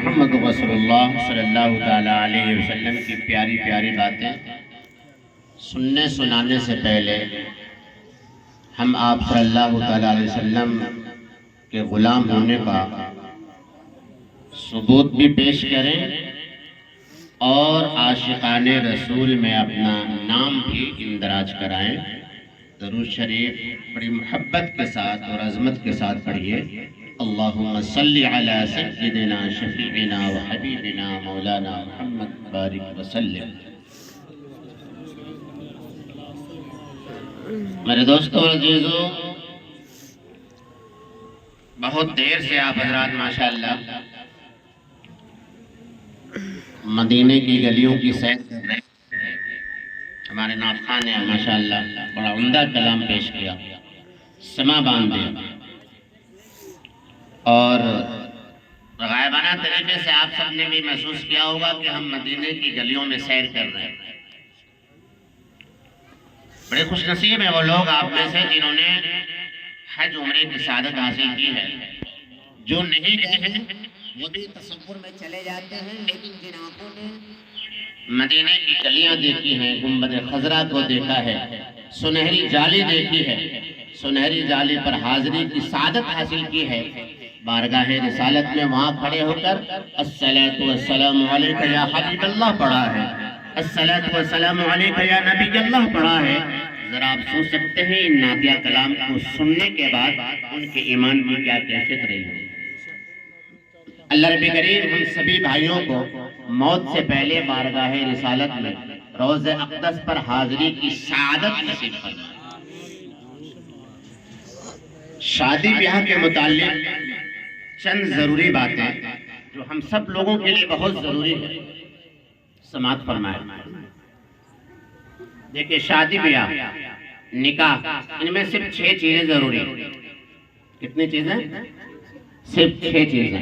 محمد رسول اللہ صلی اللہ تعالیٰ علیہ وسلم کی پیاری پیاری باتیں سننے سنانے سے پہلے ہم آپ صلی اللہ تعالیٰ علیہ وسلم کے غلام ہونے کا ثبوت بھی پیش کریں اور عاشقان رسول میں اپنا نام بھی اندراج کرائیں۔ درود شریف بڑی محبت کے ساتھ اور عظمت کے ساتھ پڑھیے۔ اللہم صلی علی سیدنا شفیعنا و حبیبنا مولانا محمد بارک وسلم۔ میرے دوستو اور عزیزو، بہت دیر سے آپ حضرات ماشاءاللہ مدینے کی گلیوں کی سیر کر رہے ہیں۔ ہمارے نعت خان نے ماشاءاللہ بڑا عمدہ کلام پیش کیا، سما باندھ دیا، اور غائبانہ طریقے سے آپ سب نے بھی محسوس کیا ہوگا کہ ہم مدینے کی گلیوں میں سیر کر رہے ہیں۔ بڑے خوش نصیب ہیں وہ لوگ آپ میں سے جنہوں نے حج عمرے کی سعادت حاصل کی ہے۔ جو نہیں گئے ہیں وہ بھی تصور میں چلے جاتے ہیں، لیکن جن آنکھوں نے مدینے کی گلیاں دیکھی ہیں، گنبد خضرا کو دیکھا ہے، سنہری جالی دیکھی ہے، سنہری جالی پر حاضری کی سعادت حاصل کی ہے، بارگاہ رسالت میں وہاں کھڑے ہو کر الصلاۃ والسلام علیک یا حبیب اللہ پڑھا ہے، الصلاۃ والسلام علیک یا نبی اللہ پڑھا ہے۔ ذرا آپ سوچ سکتے ہیں ان نعتیہ کلام کو سننے کے بعد ان کے ایمان کی کیا کیفیت رہی ہوگی۔ اللہ رب کریم ہم سبھی بھائیوں کو موت سے پہلے بارگاہ رسالت میں روضہ اقدس پر حاضری کی سعادت نصیب فرمائے۔ شادی بیاہ کے متعلق چند ضروری باتیں جو ہم سب لوگوں کے لیے بہت ضروری ہے، سماعت فرمائے۔ دیکھیں، شادی بیاہ، نکاح، ان میں صرف 6 چیزیں ضروری ہیں۔ کتنی چیزیں؟ صرف 6 چیزیں۔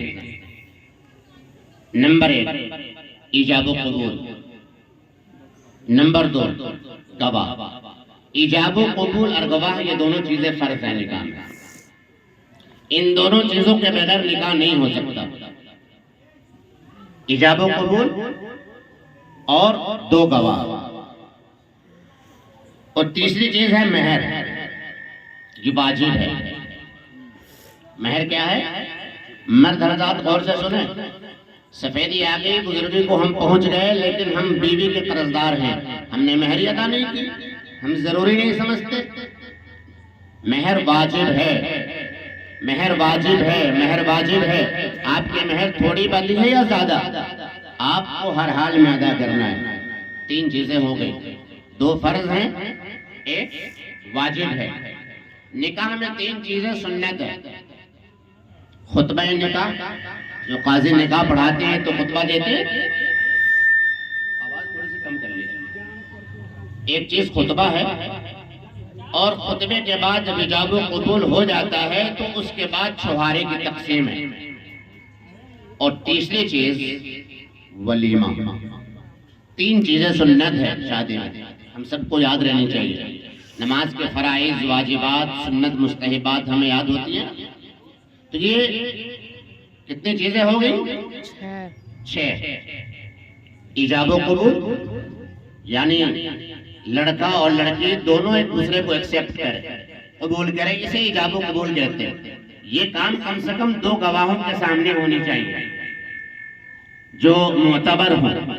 نمبر 1 ایجاب و قبول، نمبر 2 گواہ۔ ایجاب و قبول اور گواہ یہ دونوں چیزیں فرض ہیں نکاح میں۔ ان دونوں چیزوں کے بغیر نکاح نہیں ہو سکتا۔ ایجاب و قبول اور 2 گواہ، اور تیسری چیز ہے مہر، یہ واجب ہے۔ مہر کیا ہے؟ مرد حضرات غور سے سنیں، سفیدی آ گئی، بزرگی کو ہم پہنچ گئے، لیکن ہم بیوی کے قرضدار ہیں، ہم نے مہر ادا نہیں کی، ہم ضروری نہیں سمجھتے۔ مہر واجب ہے، مہر واجب ہے، مہر واجب ہے۔ آپ کی مہر تھوڑی بلی ہے یا زیادہ، آپ کو ہر حال میں ادا کرنا ہے۔ 3 چیزیں ہو گئی، 2 فرض ہیں، 1 واجب ہے۔ نکاح میں 3 چیزیں سنت ہے۔ خطبہ نکاح، جو قاضی نکاح پڑھاتے ہیں تو خطبہ دیتے ہیں، آواز تھوڑی سی کم کر لیجیے۔ ایک چیز خطبہ ہے، اور خطبے کے بعد جب ایجاب و قبول ہو جاتا ہے تو اس کے بعد چھہارے کی تقسیم ہے، اور تیسری چیز ولیمہ۔ 3 چیزیں سنت ہے شادی میں، ہم سب کو یاد رہنی چاہیے۔ نماز کے فرائض، واجبات، سنت، مستحبات ہمیں یاد ہوتی ہیں، تو یہ کتنی چیزیں ہو گئی؟ 6۔ ایجاب و قبول یعنی لڑکا اور لڑکی دونوں ایک دوسرے کو ایکسیپٹ کریں، قبول کریں، اسے ایجاب و قبول کہتے ہیں۔ یہ کام کم سے کم 2 گواہوں کے سامنے ہونی چاہیے جو معتبر ہوں،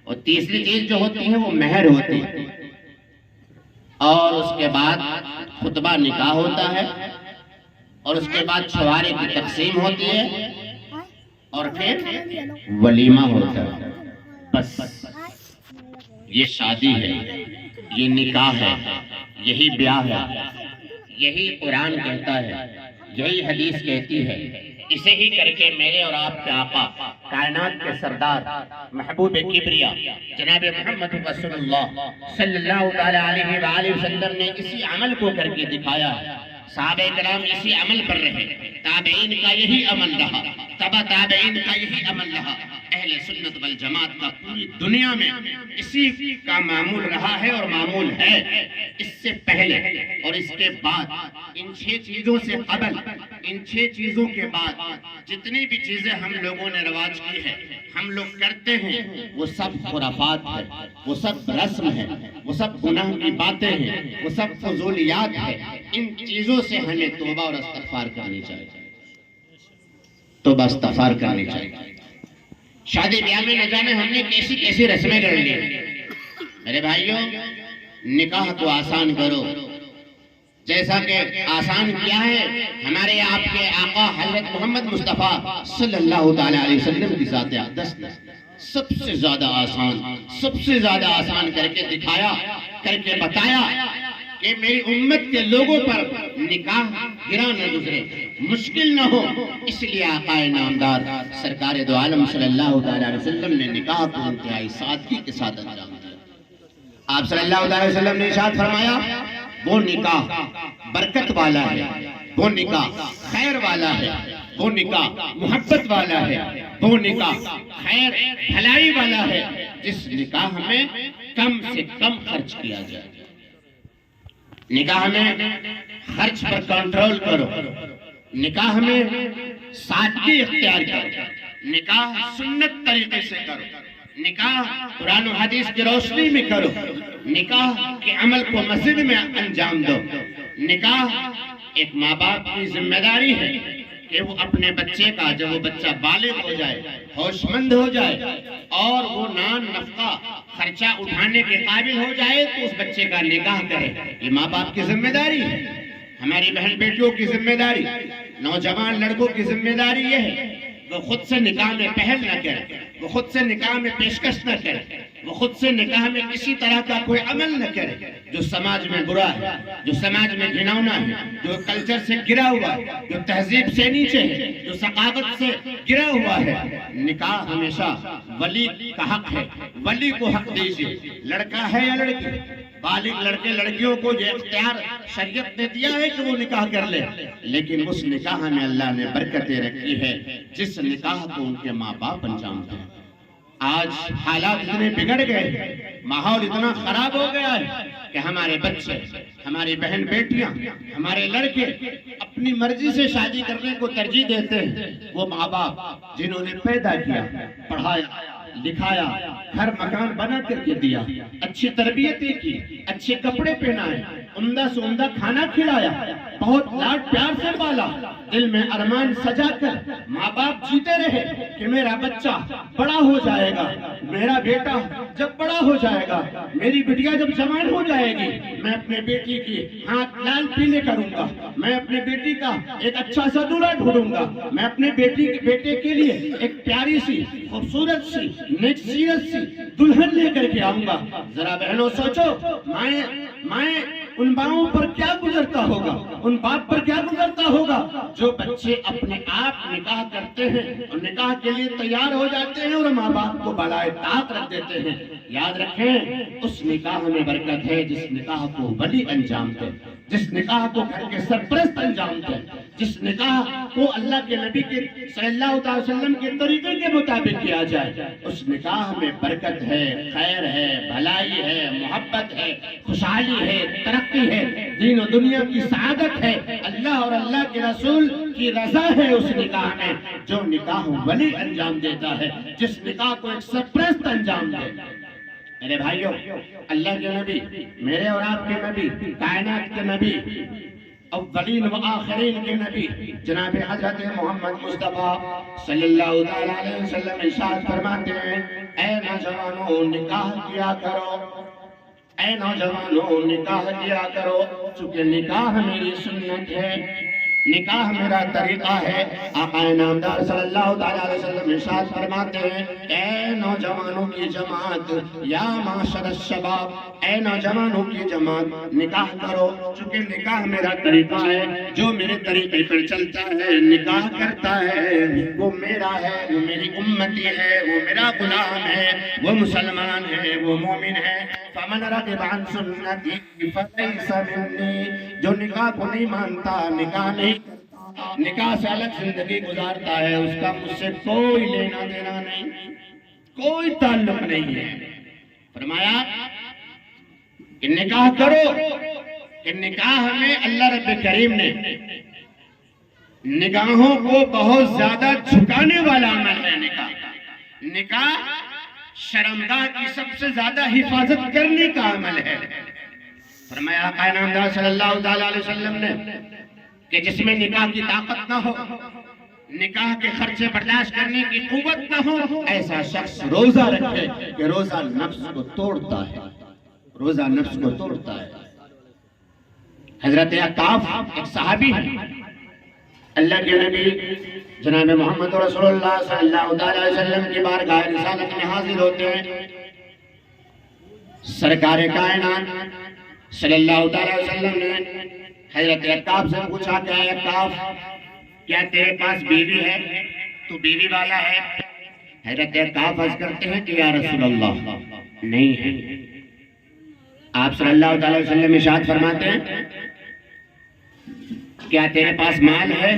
اور تیسری چیز جو ہوتی ہے وہ مہر ہوتی ہے، اور اس کے بعد خطبہ نکاح ہوتا ہے، اور اس کے بعد چھوارے کی تقسیم ہوتی ہے، اور پھر ولیمہ ہوتا ہے۔ بس یہ شادی ہے، یہ نکاح ہے، یہی بیاہ ہے، یہی قرآن کہتا ہے، یہی حدیث کہتی ہے۔ اسے ہی کر کے میرے اور آپ کے آقا، کائنات کے سردار، محبوب کبریا جناب محمد رسول اللہ صلی اللہ علیہ وآلہ وسلم نے اسی عمل کو کر کے دکھایا ہے۔ صحابہ کرام اسی عمل پر رہے، تابعین کا یہی عمل رہا، تبع تابعین کا یہی عمل رہا، اہل سنت والجماعت کا پوری دنیا میں اسی کا معمول رہا ہے اور معمول ہے۔ اس سے پہلے اور اس کے بعد، ان 6 چیزوں سے قبل، ان 6 چیزوں کے بعد جتنی بھی چیزیں ہم لوگوں نے رواج کی ہے، ہم لوگ کرتے ہیں، وہ سب خرافات ہے، وہ سب رسم ہے، وہ سب گناہ کی باتیں ہیں، وہ سب فضولیات ہے۔ ان چیزوں سے ہمیں توبہ اور استغفار کرنی چاہیے، توبہ استغفار کرنی چاہیے۔ شادی بیاہ میں نہ جانے ہم نے کیسی کیسی رسمیں کر لی۔ میرے بھائیوں، نکاح کو آسان کرو، جیسا کہ آسان کیا ہے ہمارے آپ کے آقا حضرت محمد مصطفیٰ صلی اللہ تعالیٰ علیہ وسلم کی ذات اقدس نے سب سے زیادہ آسان کر کے دکھایا، کر کے بتایا کہ میری امت کے لوگوں پر نکاح گرا نہ گزرے، مشکل نہ ہو، اس لیے آقا نامدار سرکار دو عالم صلی اللہ تعالیٰ علیہ وسلم نے نکاح کو انتہائی سادگی کے ساتھ انجام دیا۔ آپ صلی اللہ علیہ وسلم نے ارشاد فرمایا، وہ نکاح برکت والا ہے، وہ نکاح خیر والا ہے، وہ نکاح محبت والا ہے، وہ نکاح خیر بھلائی والا ہے جس نکاح میں کم سے کم خرچ کیا جائے۔ نکاح میں خرچ پر کنٹرول کرو، نکاح میں سادگی اختیار کرو، نکاح سنت طریقے سے کرو، نکاح قرآن و حدیث کی روشنی میں کرو، نکاح کے عمل کو مسجد میں انجام دو۔ نکاح ایک ماں باپ کی ذمہ داری ہے کہ وہ اپنے بچے کا، جب وہ بچہ بالغ ہو جائے، ہوش مند ہو جائے اور وہ نان نفقہ خرچہ اٹھانے کے قابل ہو جائے تو اس بچے کا نکاح کرے۔ یہ ماں باپ کی ذمہ داری ہے، ہماری بہن بیٹیوں کی ذمہ داری، نوجوان لڑکوں کی ذمہ داری یہ ہے وہ خود سے نکاح میں پہل نہ کرے، وہ خود سے نکاح میں پیشکش نہ کرے، وہ خود سے نکاح میں کسی طرح کا کوئی عمل نہ کرے جو سماج میں برا ہے، جو سماج میں گھناؤنا ہے، جو کلچر سے گرا ہوا ہے، جو تہذیب سے نیچے ہے، جو ثقافت سے گرا ہوا ہے۔ نکاح ہمیشہ ولی کا حق ہے، ولی کو حق دیجیے، لڑکا ہے یا لڑکی، بالغ لڑکے لڑکیوں کو یہ اختیار شریعت نے دیا ہے کہ وہ نکاح کر لے، لیکن اس نکاح میں اللہ نے برکتیں رکھی ہے جس نکاح کو ان کے ماں باپ انجام دیں۔ آج حالات اتنے بگڑ گئے، ماحول اتنا خراب ہو گیا ہے کہ ہمارے بچے، ہماری بہن بیٹیاں، ہمارے لڑکے اپنی مرضی سے شادی کرنے کو ترجیح دیتے ہیں۔ وہ ماں باپ جنہوں نے پیدا کیا، پڑھایا، لکھایا، گھر مکان بنا کر کے دیا، اچھی تربیتیں کی، اچھے کپڑے پہنائے، عمدہ سے عمدہ کھانا کھلایا، بہت لاڈ پیار سے پالا، دل میں ارمان سجا کر ماں باپ جیتے رہے کہ میرا بچہ بڑا ہو جائے گا، میرا بیٹا جب بڑا ہو جائے گا، میری بٹیا جب جوان ہو جائے گی، میں اپنے بیٹی کی ہاتھ لال پیلے کروں گا، میں اپنے بیٹی کا ایک اچھا سا دولہا ڈھونڈوں گا، میں اپنے بیٹے کے لیے ایک پیاری سی خوبصورت سی نیک سیرت سی دلہن لے کر کے آؤں گا۔ ذرا بہنوں سوچو، مائیں ان باؤں پر کیا گزرتا ہوگا، ان باپ پر کیا گزرتا ہوگا جو بچے اپنے آپ نکاح کرتے ہیں اور نکاح کے لیے تیار ہو جاتے ہیں اور ماں باپ کو بالائے طاق رکھ دیتے ہیں۔ یاد رکھیں، اس نکاح میں برکت ہے جس نکاح کو ولی انجام دے، جس نکاح کو گھر کے سرپرست انجام دے، جس نکاح کو اللہ کے نبی کے صلی اللہ علیہ وسلم کے طریقے کے مطابق کیا جائے، اس نکاح میں برکت ہے، خیر ہے، بھلائی ہے، محبت ہے، خوشحالی ہے، ترقی ہے، دین و دنیا کی سعادت ہے، اللہ اور اللہ کے رسول کی رضا ہے اس نکاح میں۔ جو نکاح ولی انجام دیتا ہے، جس نکاح کو ایک سرپرست انجام دے۔ میرے بھائیوں، اللہ کے نبی، میرے اور آپ کے نبی، کائنات کے نبی، اولین و آخرین کے نبی جناب حضرت محمد مصطفیٰ صلی اللہ علیہ وسلم ارشاد فرماتے ہیں، اے نوجوانوں نکاح کیا کرو، اے نوجوانوں نکاح کیا کرو، چونکہ نکاح میری سنت ہے، نکاح میرا طریقہ ہے۔ آقا نامدار صلی اللہ علیہ وسلم ارشاد فرماتے ہیں، اے نوجوانوں کی جماعت، یا معاشر الشباب، اے نوجوانوں کی جماعت نکاح کرو، چونکہ نکاح میرا طریقہ ہے، جو میرے طریقے پر چلتا ہے، نکاح کرتا ہے، وہ میرا ہے، وہ میری امتی ہے، وہ میرا غلام ہے، وہ مسلمان ہے، وہ مومن ہے۔ فمن رغب عن سنتی فلیس منی، جو نکاح کو نہیں مانتا، نکاح نہیں کرتا، نکاح سے الگ زندگی گزارتا ہے، اس کا مجھ سے کوئی لینا دینا نہیں، کوئی تعلق نہیں ہے۔ فرمایا کہ نکاح کرو، کہ نکاح میں اللہ رب کریم نے نگاہوں کو بہت زیادہ جھکانے والا عمل ہے۔ نکاح شرمگاہ کی سب سے زیادہ حفاظت کرنے کا عمل ہے۔ فرمایا آقا نامدار صلی اللہ علیہ وسلم نے کہ جس میں نکاح کی طاقت نہ ہو، نکاح کے خرچے برداشت کرنے کی قوت نہ ہو، ایسا شخص روزہ رکھے کہ روزہ نفس کو توڑتا ہے، روزہ نفس کو توڑتا ہے۔ حضرت عقاف ایک صحابی ہے، اللہ کے نبی جناب محمد رسول اللہ صلی اللہ علیہ وسلم کی بارگاہ رسالت میں حاضر ہوتے ہیں۔ سرکار کائنات صلی اللہ علیہ وسلم نے حضرت عقاف سے پوچھا کہ اے عقاف، کیا تیرے پاس بیوی ہے؟ تو بیوی والا ہے؟ حضرت عقاف عرض کرتے ہیں کہ یا رسول اللہ نہیں ہے۔ آپ صلی اللہ علیہ وسلم ارشاد فرماتے ہیں کیا تیرے پاس مال ہے،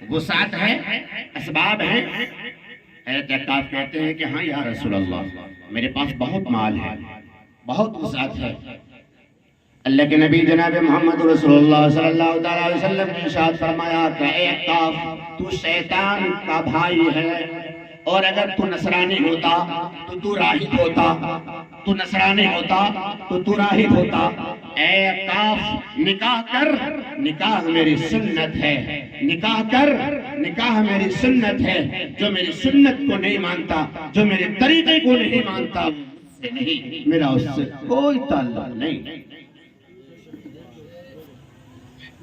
وسعت ہے، اسباب ہیں؟ حضرت عقاف کہتے ہیں کہ ہاں یا رسول اللہ، میرے پاس بہت مال ہے، بہت وسعت ہے۔ اللہ کے نبی جناب محمد رسول اللہ صلی اللہ علیہ وسلم نے ارشاد فرمایا کہ اے عقاف، تو شیطان کا بھائی ہے، اور اگر تو نصرانی ہوتا تو تو راہب ہوتا، تو نصرانی ہوتا تو تو راہب ہوتا۔ اے عقاف نکاح کر، نکاح میری سنت ہے، نکاح کر، نکاح میری سنت ہے۔ جو میری سنت کو نہیں مانتا، جو میرے طریقے کو نہیں مانتا، نہیں، میرا اس سے کوئی تعلق نہیں۔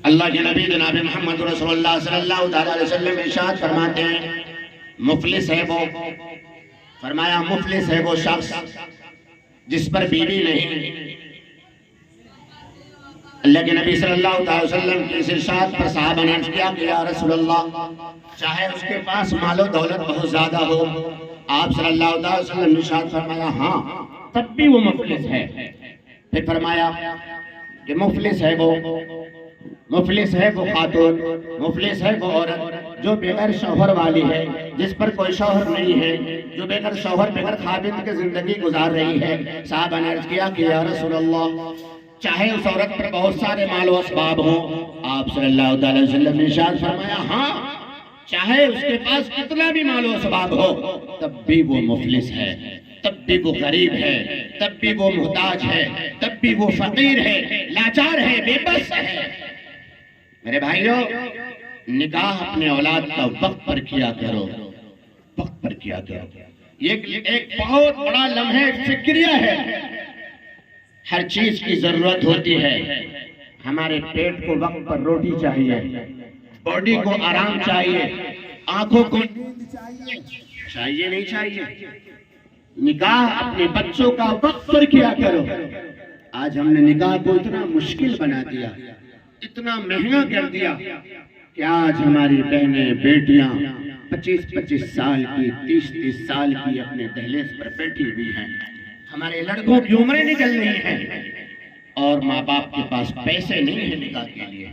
اللہ کے نبی جناب محمد رسول اللہ صلی اللہ علیہ وسلم ارشاد فرماتے ہیں مفلس ہے وہ، فرمایا مفلس ہے وہ شخص جس پر بیوی نہیں۔ اللہ کے نبی صلی اللہ علیہ وسلم کی اس ارشاد پر صحابہ نے عرض کیا کہ یا رسول اللہ، چاہے اس کے پاس مال و دولت بہت زیادہ ہو، آپ صلی اللہ علیہ وسلم نے ارشاد فرمایا ہاں تب بھی وہ مفلس ہے۔ پھر فرمایا کہ مفلس ہے وہ، مفلس ہے وہ خاتون، مفلس ہے وہ عورت جو بغیر شوہر والی ہے، جس پر کوئی شوہر نہیں ہے، جو بغیر شوہر بغیر خاوند کے زندگی گزار رہی ہے۔ صحابہ نے عرض کیا کہ یا رسول اللہ، چاہے اس عورت پر بہت سارے مال و اسباب ہوں، آپ صلی اللہ علیہ وسلم نے ارشاد فرمایا ہاں، چاہے اس کے پاس کتنا بھی مال و اسباب ہو، تب بھی وہ مفلس ہے، تب بھی وہ غریب ہے، تب بھی وہ محتاج ہے، تب بھی وہ فقیر ہے، لاچار ہے، بے بس ہے۔ میرے بھائیو، نکاح اپنے اولاد کا وقت پر کیا کرو، وقت پر کیا کرو۔ یہ ایک بہت بڑا لمحہ فکریہ ہے۔ ہر چیز کی ضرورت ہوتی ہے، ہمارے پیٹ کو وقت پر روٹی چاہیے، باڈی کو آرام چاہیے، آنکھوں کو چاہیے نہیں چاہیے۔ نکاح اپنے بچوں کا وقت پر کیا کرو۔ آج ہم نے نکاح کو اتنا مشکل بنا دیا، اتنا مہنگا کر دیا کہ آج ہماری بہنیں بیٹیاں 25-25 سال کی، 30-30 سال کی اپنے دہلیز پر بیٹھی ہوئی ہیں۔ ہمارے لڑکوں کی عمریں نکل رہی ہیں اور ماں باپ کے پاس پیسے نہیں ہیں نکاح کے لیے۔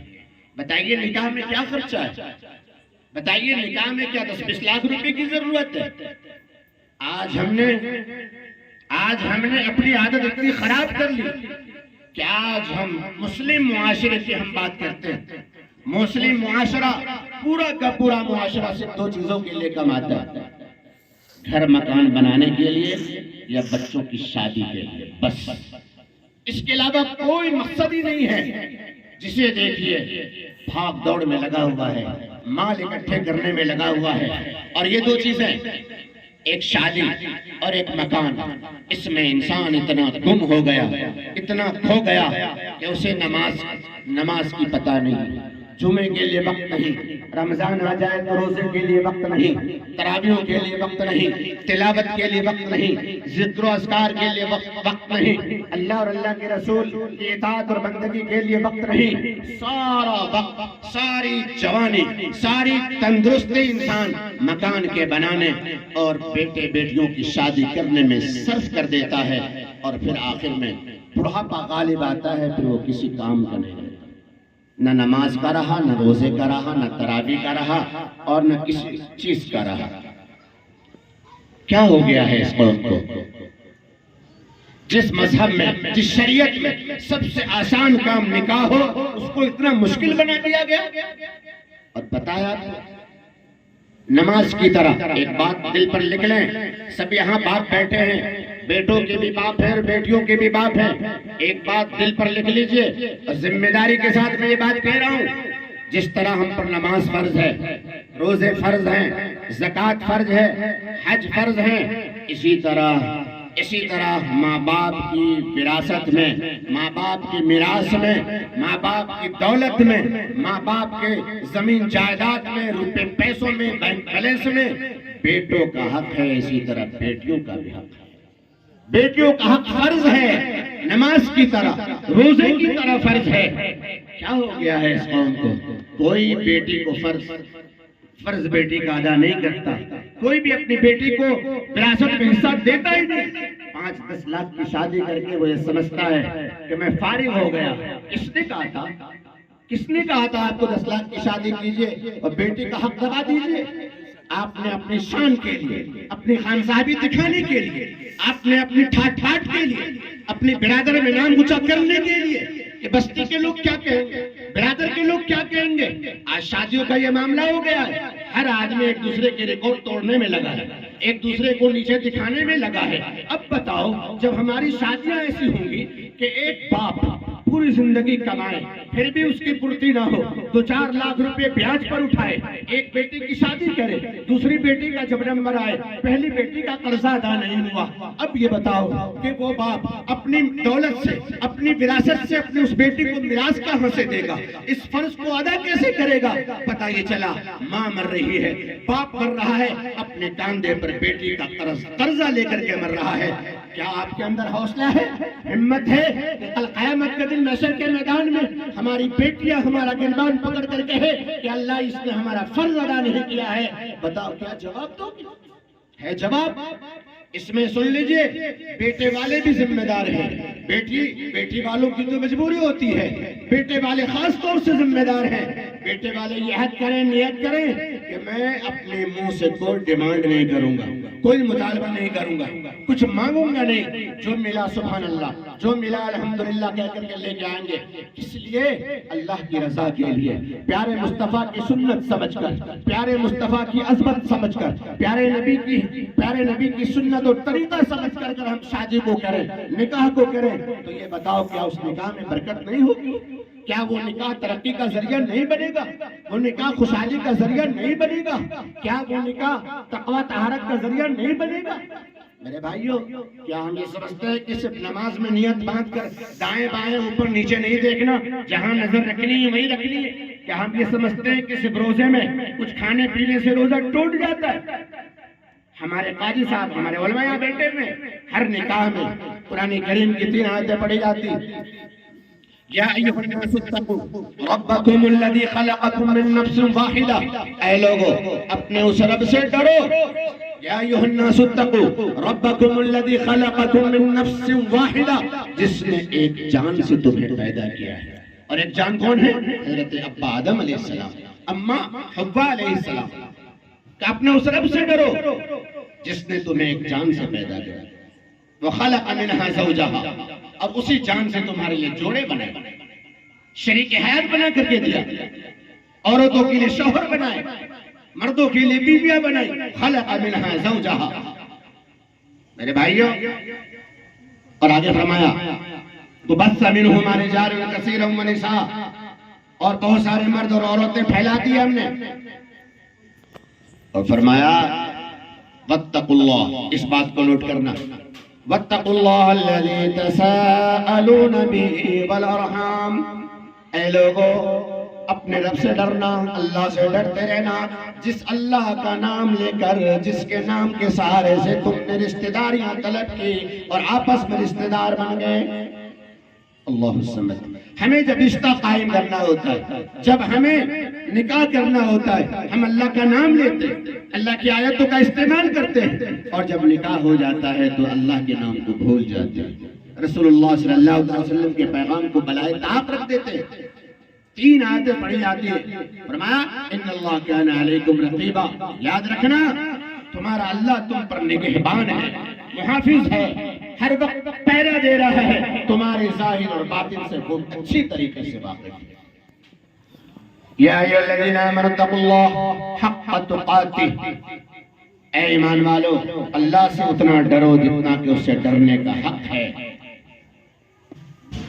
بتائیے نکاح میں کیا خرچہ ہے؟ بتائیے نکاح میں کیا 10-20 لاکھ روپے کی ضرورت ہے؟ آج ہم نے اپنی عادت اتنی خراب کر لی کہ آج ہم مسلم معاشرے کی ہم بات کرتے ہیں۔ مسلم معاشرہ پورا کا پورا معاشرہ صرف دو چیزوں کے لیے کماتا ہے، گھر مکان بنانے کے لیے یا بچوں کی شادی کے لیے، بس۔ اس کے علاوہ کوئی مقصد ہی نہیں ہے۔ جسے دیکھیے بھاگ دوڑ میں لگا ہوا ہے، مال اکٹھے کرنے میں لگا ہوا ہے، اور یہ دو چیزیں، ایک شادی اور ایک مکان، اس میں انسان اتنا گم ہو گیا، اتنا کھو گیا کہ اسے نماز کی پتہ نہیں، جمعے کے لیے وقت نہیں، رمضان آ جائے تو روزے کے لیے وقت نہیں، تراویحوں کے لیے وقت نہیں، تلاوت کے لیے وقت نہیں، ذکر و اذکار کے لیے وقت نہیں، اللہ اور اللہ کے رسول کی اطاعت اور بندگی کے لیے وقت نہیں، سارا وقت، ساری جوانی، ساری تندرستی انسان مکان کے بنانے اور بیٹے بیٹیوں کی شادی کرنے میں صرف کر دیتا ہے، اور پھر آخر میں بڑھاپا غالب آتا ہے، پھر وہ کسی کام کا نہیں رہتا، نہ نماز کا رہا، نہ روزے کا رہا، نہ تراویح کا رہا، اور نہ کسی چیز کا رہا۔ کیا ہو گیا ہے اس قوم کو؟ جس مذہب میں، جس شریعت میں سب سے آسان کام نکاح ہو، اس کو اتنا مشکل بنا دیا گیا اور بتایا نماز کی طرح۔ ایک بات دل پر لکھ لیں، سب یہاں باپ بیٹھے ہیں، بیٹوں کے بھی باپ ہیں اور بیٹیوں کے بھی باپ ہیں، ایک بات دل پر لکھ لیجئے اور ذمہ داری کے ساتھ میں یہ بات کہہ رہا ہوں، جس طرح ہم پر نماز فرض ہے، روزے فرض ہیں، زکوٰۃ فرض ہے، حج فرض ہیں، اسی طرح ماں باپ کی وراثت میں، ماں باپ کی میراث میں، ماں باپ کی دولت میں، ماں باپ کے زمین جائیداد میں، روپے پیسوں میں، بینک بیلنس میں بیٹوں کا حق ہے، اسی طرح بیٹیوں کا بھی حق ہے۔ بیٹیوں کا حق فرض ہے، نماز کی طرح، روزے کی طرح فرض ہے۔ کیا ہو گیا ہے اس قوم کو؟ کوئی بیٹی کو فرض بیٹی کا ادا نہیں کرتا، کوئی بھی اپنی بیٹی کو وراثت میں حصہ دیتا ہی نہیں۔ 5-10 لاکھ کی شادی کر کے وہ یہ سمجھتا ہے کہ میں فارغ ہو گیا۔ کس نے کہا تھا آپ کو 10 لاکھ کی شادی کیجئے اور بیٹی کا حق دبا دیجئے؟ آپ نے اپنی شان کے لیے، اپنی خانصاحبی دکھانے کے لیے، آپ نے اپنی ٹھاٹ کے لیے، اپنی برادر میں نام اونچا کرنے کے لیے کہ بستی کے لوگ کیا کہیں گے، برادر کے لوگ کیا کہیں گے۔ آج شادیوں کا یہ معاملہ ہو گیا ہے، ہر آدمی ایک دوسرے کے ریکارڈ توڑنے میں لگا ہے، ایک دوسرے کو نیچے دکھانے میں لگا ہے۔ اب بتاؤ، جب ہماری شادیاں ایسی ہوں گی کہ ایک باپ پوری زندگی کمائے پھر بھی اس کی پورتی نہ ہو، 2-4 لاکھ روپے بیاج پر اٹھائے، ایک بیٹی کی شادی کرے، دوسری بیٹی کا جب نمبر آئے پہلی بیٹی کا قرضہ ادا نہیں ہوا، اب یہ بتاؤ کہ وہ باپ اپنی دولت سے، اپنی وراثت سے اپنی اس بیٹی کو میراث کہاں سے دے گا؟ اس فرض کو ادا کیسے کرے گا؟ پتہ یہ چلا ماں مر رہی ہے، باپ مر رہا ہے، اپنے کاندھے پر بیٹی کا قرضہ لے کر کے مر رہا ہے۔ کیا آپ کے اندر حوصلہ ہے، ہمت ہے کہ کل قیامت کے دن محشر کے میدان میں ہماری بیٹیاں ہمارا گریبان پکڑ کر کہے کہ اللہ اس نے ہمارا فرض ادا نہیں کیا ہے؟ بتاؤ کیا جواب دو گے؟ ہے جواب؟ اس میں سن لیجئے، بیٹے والے بھی ذمہ دار ہیں، بیٹی والوں کی تو مجبوری ہوتی ہے، بیٹے والے خاص طور سے ذمہ دار ہیں۔ بیٹے والے یہ عہد کریں، نیت کریں کہ میں اپنے منہ سے کوئی ڈیمانڈ نہیں کروں گا، کوئی مطالبہ نہیں کروں گا، کچھ مانگوں گا نہیں، جو ملا سبحان اللہ، جو ملا الحمدللہ کہہ کر کے لے کے آئیں گے۔ اس لیے اللہ کی رضا کے لیے، پیارے مصطفیٰ کی سنت سمجھ کر، پیارے مصطفیٰ کی عظمت سمجھ کر، پیارے نبی کی سنت اور طریقہ سمجھ کر ہم شادی کو کریں، نکاح کو کریں، تو یہ بتاؤ کیا اس نکاح میں برکت نہیں ہوگی؟ کیا وہ نکاح ترقی کا ذریعہ نہیں بنے گا؟ وہ نکاح خوشحالی کا ذریعہ نہیں بنے گا؟ کیا وہ نکاح تقویٰ طہارت کا ذریعہ نہیں بنے گا؟ میرے بھائیوں، کیا ہم یہ سمجھتے ہیں کہ صرف نماز میں نیت باندھ کر دائیں بائیں اوپر نیچے نہیں دیکھنا، جہاں نظر رکھنی ہے وہی رکھنی ہے؟ کیا ہم یہ سمجھتے ہیں کہ صرف روزے میں کچھ کھانے پینے سے روزہ ٹوٹ جاتا ہے؟ ہمارے قاضی صاحب، ہمارے علماء یہاں بیٹھے میں، ہر نکاح میں قرآن کریم کی 3 آیتیں پڑھی جاتی۔ یا ایھا الناس اتقوا ربکم الذی خلقکم من نفس واحدہ، اے لوگو اپنے اس رب سے ڈرو۔ یا ایھا الناس اتقوا ربکم الذی خلقکم من نفس واحدہ، جس نے ایک جان سے تمہیں پیدا کیا ہے، اور ایک جان کون ہے؟ حضرت ابا آدم علیہ السلام، اماں حوا علیہ السلام۔ کہ اپنے اس رب سے ڈرو جس نے تمہیں ایک جان سے پیدا کیا، وَخَلَقَ مِنْهَا زَوْجَهَا، اور اسی جان سے تمہارے لیے جوڑے بنائے، شریک حیات بنا کر کے دیا، عورتوں کے لیے شوہر بنائے، مردوں کے لیے بیویاں بنائی۔ خَلَقَ مِنْهَا زَوْجَهَا، میرے بھائیوں، اور آگے فرمایا وَبَثَّ مِنْهُمَا رِجَالًا كَثِيرًا وَنِسَاءً، اور بہت سارے مرد اور عورتیں پھیلا دی ہم نے، اور فرمایا وَاتَّقُوا اللَّهَ، اس بات کو نوٹ کرنا، وَاتَّقُوا اللَّهَ الَّذِي تَسَاءَلُونَ بِهِ وَالْأَرْحَامَ، اے لوگو اپنے رب سے ڈرنا، اللہ سے ڈرتے رہنا، جس اللہ کا نام لے کر، جس کے نام کے سہارے سے تم نے رشتہ داریاں طلب کی اور آپس میں رشتہ دار بن گئے۔ اللہ الصمد۔ ہمیں جب رشتہ قائم کرنا ہوتا ہے، جب ہمیں نکاح کرنا ہوتا ہے، ہم اللہ کا نام لیتے ہیں، اللہ کی آیتوں کا استعمال کرتے ہیں، اور جب نکاح ہو جاتا ہے تو اللہ کے نام کو بھول جاتے ہیں، رسول اللہ صلی اللہ علیہ وسلم کے پیغام کو بلائے طاق رکھ دیتے ہیں۔ 3 آیتیں پڑھی جاتی ہیں، فرمایا ان اللہ کان علیکم رقیبا، یاد رکھنا تمہارا اللہ تم پر نگہبان ہے، محافظ ہے، ہر وقت پہرا دے رہا ہے، تمہارے ظاہر اور باطن سے خوب اچھی طریقے سے واقف ہے۔ یا ایھا الذین آمنوا اتقوا اللہ حق تقاتہ، اے ایمان والو اللہ سے اتنا ڈرو جتنا کہ اس سے ڈرنے کا حق ہے۔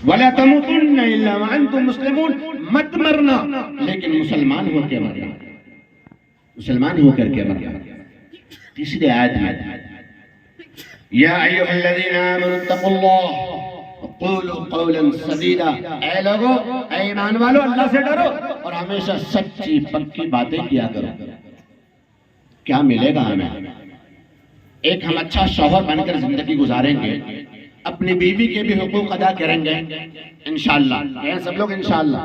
وَلَا تَمُوتُنَّ إِلَّا وَأَنْتُمْ مُسْلِمُونَ، مت مرنا لیکن مسلمان ہو کے مرنا، مسلمان ہو کر کے مرنا۔ تیسری آیت میں یا ایھا الذین آمنوا اتقوا اللہ وقولوا قولا سدیدا، اے لوگو اے ایمان والو اللہ سے ڈرو اور ہمیشہ سچی پکی باتیں کیا کرو۔ کیا ملے گا ہمیں؟ ایک ہم اچھا شوہر بن کر زندگی گزاریں گے، اپنی بیوی کے بھی حقوق ادا کریں گے انشاءاللہ، کہیں سب لوگ انشاءاللہ،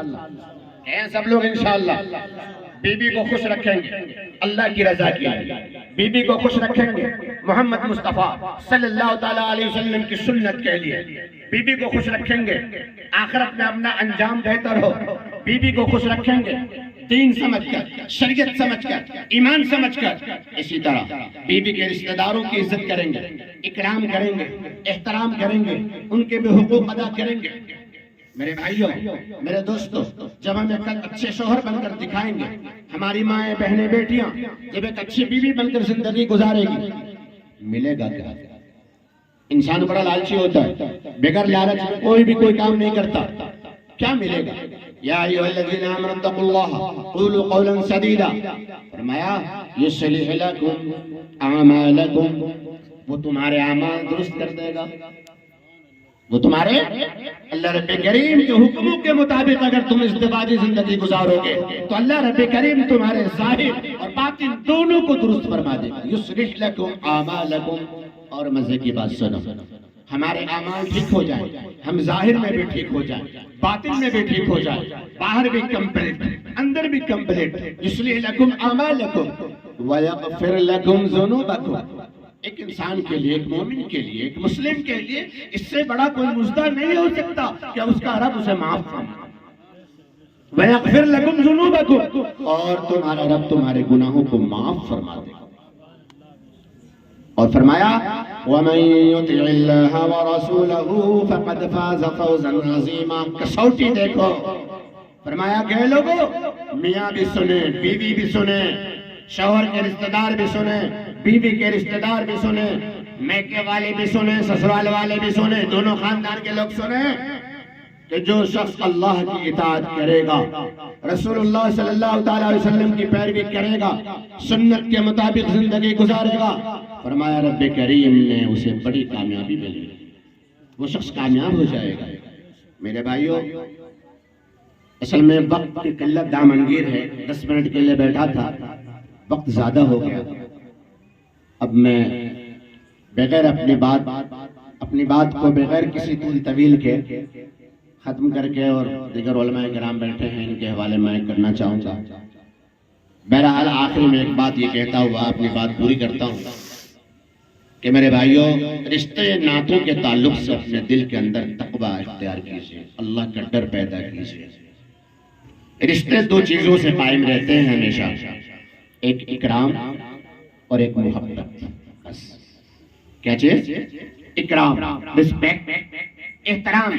کہیں سب لوگ انشاءاللہ، بیوی کو خوش رکھیں گے اللہ کی رضا کے لیے، بیوی کو خوش رکھیں گے محمد مصطفیٰ صلی اللہ تعالیٰ علیہ وسلم کی سنت کے لیے، بیوی کو خوش رکھیں گے آخرت میں اپنا انجام بہتر ہو، بیوی کو خوش رکھیں گے دین سمجھ کر، شریعت سمجھ کر، ایمان سمجھ کر۔ اسی طرح بیوی کے رشتہ داروں کی عزت کریں گے، اکرام کریں گے، احترام کریں گے، ان کے بھی حقوق ادا کریں گے۔ میرے بھائیوں، میرے دوستوں، جب ہم ایک اچھے شوہر بن کر دکھائیں گے، ہماری مائیں بہنیں بیٹیاں جب ایک اچھی بیوی بن کر زندگی گزارے گی، ملے گا کیا؟ انسان بڑا لالچی ہوتا ہے، بغیر لالچ میں کوئی بھی کوئی کام نہیں کرتا۔ کیا ملے گا؟ یا ایھا الذین آمنوا اتقوا اللہ قولوا قولا سدیدا، فرمایا یصلح لکم اعمالکم، وہ تمہارے اعمال درست کر دے گا، وہ تمہارے اللہ رب کریم کے حکموں کے مطابق اگر تم ازدواجی زندگی گزارو گے تو اللہ رب کریم تمہارے ظاہر اور باطن دونوں کو درست فرما دے گا۔ یصلح لکم اعمالکم، اور مزے کی بات سنو، ہمارے اعمال ٹھیک ہو جائیں، ہم ظاہر میں بھی ٹھیک ہو جائیں، باطن میں بھی ٹھیک ہو جائیں، باہر بھی کمپلیٹ، اندر بھی کمپلیٹ۔ یصلح لکم اعمالکم ویغفر لکم ذنوبکم، ایک انسان کے لیے، ایک مومن کے لیے، ایک مسلم کے لیے اس سے بڑا کوئی مژدہ نہیں ہو سکتا کہ اس کا رب اسے معاف فرمائے۔ وَيَغْفِرْ لَكُمْ ذُنُوبَكُمْ، اور تمہارا رب تمہارے گناہوں کو معاف فرما دے گا۔ اور فرمایا وَمَن يُطِعِ اللَّهَ وَرَسُولَهُ فَقَدْ فَازَ فَوْزًا عَظِيمًا۔ کسوٹی دیکھو، فرمایا کہ لوگوں میاں بھی سنیں، بیوی بھی سنیں، شوہر کے رشتہ دار بھی سنیں، بیوی کے رشتہ دار بھی سنیں، میکے والے بھی سنیں، سسرال والے بھی سنیں، دونوں خاندان کے لوگ سنیں کہ جو شخص اللہ کی اطاعت کرے گا، رسول اللہ صلی اللہ تعالیٰ علیہ وسلم کی پیروی کرے گا، سنت کے مطابق زندگی گزارے گا، فرمایا رب کریم نے اسے بڑی کامیابی ملی، وہ شخص کامیاب ہو جائے گا۔ میرے بھائیوں، اصل میں وقت کی قلت دامنگیر ہے، 10 منٹ کے لیے بیٹھا تھا، وقت زیادہ ہو گیا۔ اب میں بغیر اپنی بات کو بغیر کسی طول طویل کے ختم کر کے، اور دیگر علماء کرام بیٹھے ہیں ان کے حوالے میں کرنا چاہوں گا۔ بہرحال آخری میں ایک بات یہ کہتا ہوا اپنی بات پوری کرتا ہوں کہ میرے بھائیوں، رشتے ناتوں کے تعلق سے اپنے دل کے اندر تقوی اختیار کیجیے، اللہ کا ڈر پیدا کیجیے۔ رشتے 2 چیزوں سے قائم رہتے ہیں ہمیشہ، ایک اکرام اور ایک محبت۔ بس کیا چیز؟ اکرام، رسپیکٹ، احترام۔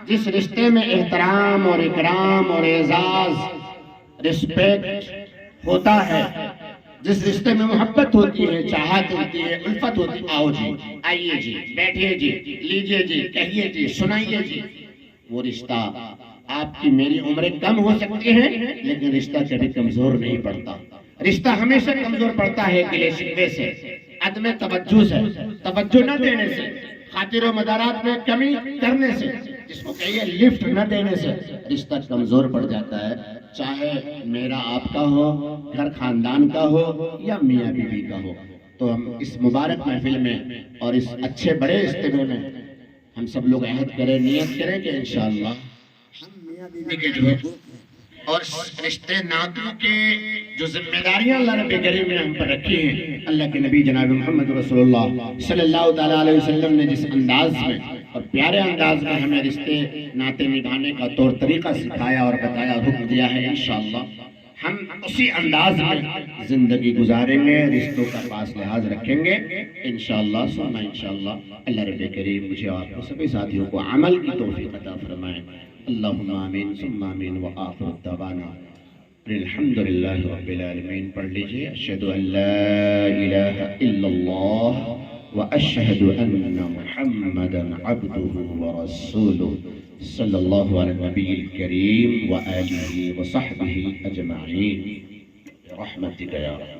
جس رشتے میں احترام اور اکرام اور اعزاز، رسپیکٹ ہوتا ہے، جس رشتے میں محبت ہوتی ہے، چاہت ہوتی ہے، الفت ہوتی ہے، آؤ جی، آئیے جی، بیٹھیے جی، لیجیے جی، کہیے جی، سنائیے جی، وہ رشتہ آپ کی میری عمریں کم ہو سکتی ہیں لیکن رشتہ کبھی کمزور نہیں پڑتا۔ رشتہ ہمیشہ کمزور پڑتا ہے گلے شکوے سے، عدم توجہ سے، توجہ نہ دینے سے، خاطر و مدارات میں کمی کرنے سے، جس کو کہیے لفٹ نہ دینے سے، رشتہ کمزور پڑ جاتا ہے، چاہے میرا آپ کا ہو، گھر خاندان کا ہو یا میاں بیوی کا ہو۔ تو ہم اس مبارک محفل میں اور اس اچھے بڑے اجتماع میں ہم سب لوگ عہد کریں، نیت کریں کہ انشاءاللہ ہم میاں بیوی کے جو ہے اور رشتے ناتوں کے جو ذمہ داریاں اللہ رب کریم نے ہم پر رکھی ہیں، اللہ کے نبی جناب محمد رسول اللہ صلی اللہ تعالیٰ علیہ وسلم نے جس انداز میں اور پیارے انداز میں ہمیں رشتے ناتے نبھانے کا طور طریقہ سکھایا اور بتایا، حکم دیا ہے، انشاءاللہ ہم اسی انداز میں زندگی گزاریں گے، رشتوں کا پاس لحاظ رکھیں گے انشاءاللہ ثم انشاءاللہ۔ اللہ رب کریم مجھے آپ کو سبھی ساتھیوں کو عمل کی توفیق عطا فرمائے۔ اللہم آمین ثم آمین وآخر الدعوانا الحمدللہ رب العالمین۔ پڑھ لیجئے، اشہد ان لا الہ الا اللہ واشہد ان محمدا عبدہ ورسولہ صلی اللہ علی النبی الکریم وآلہ وصحبہ اجمعین برحمتک یا رب۔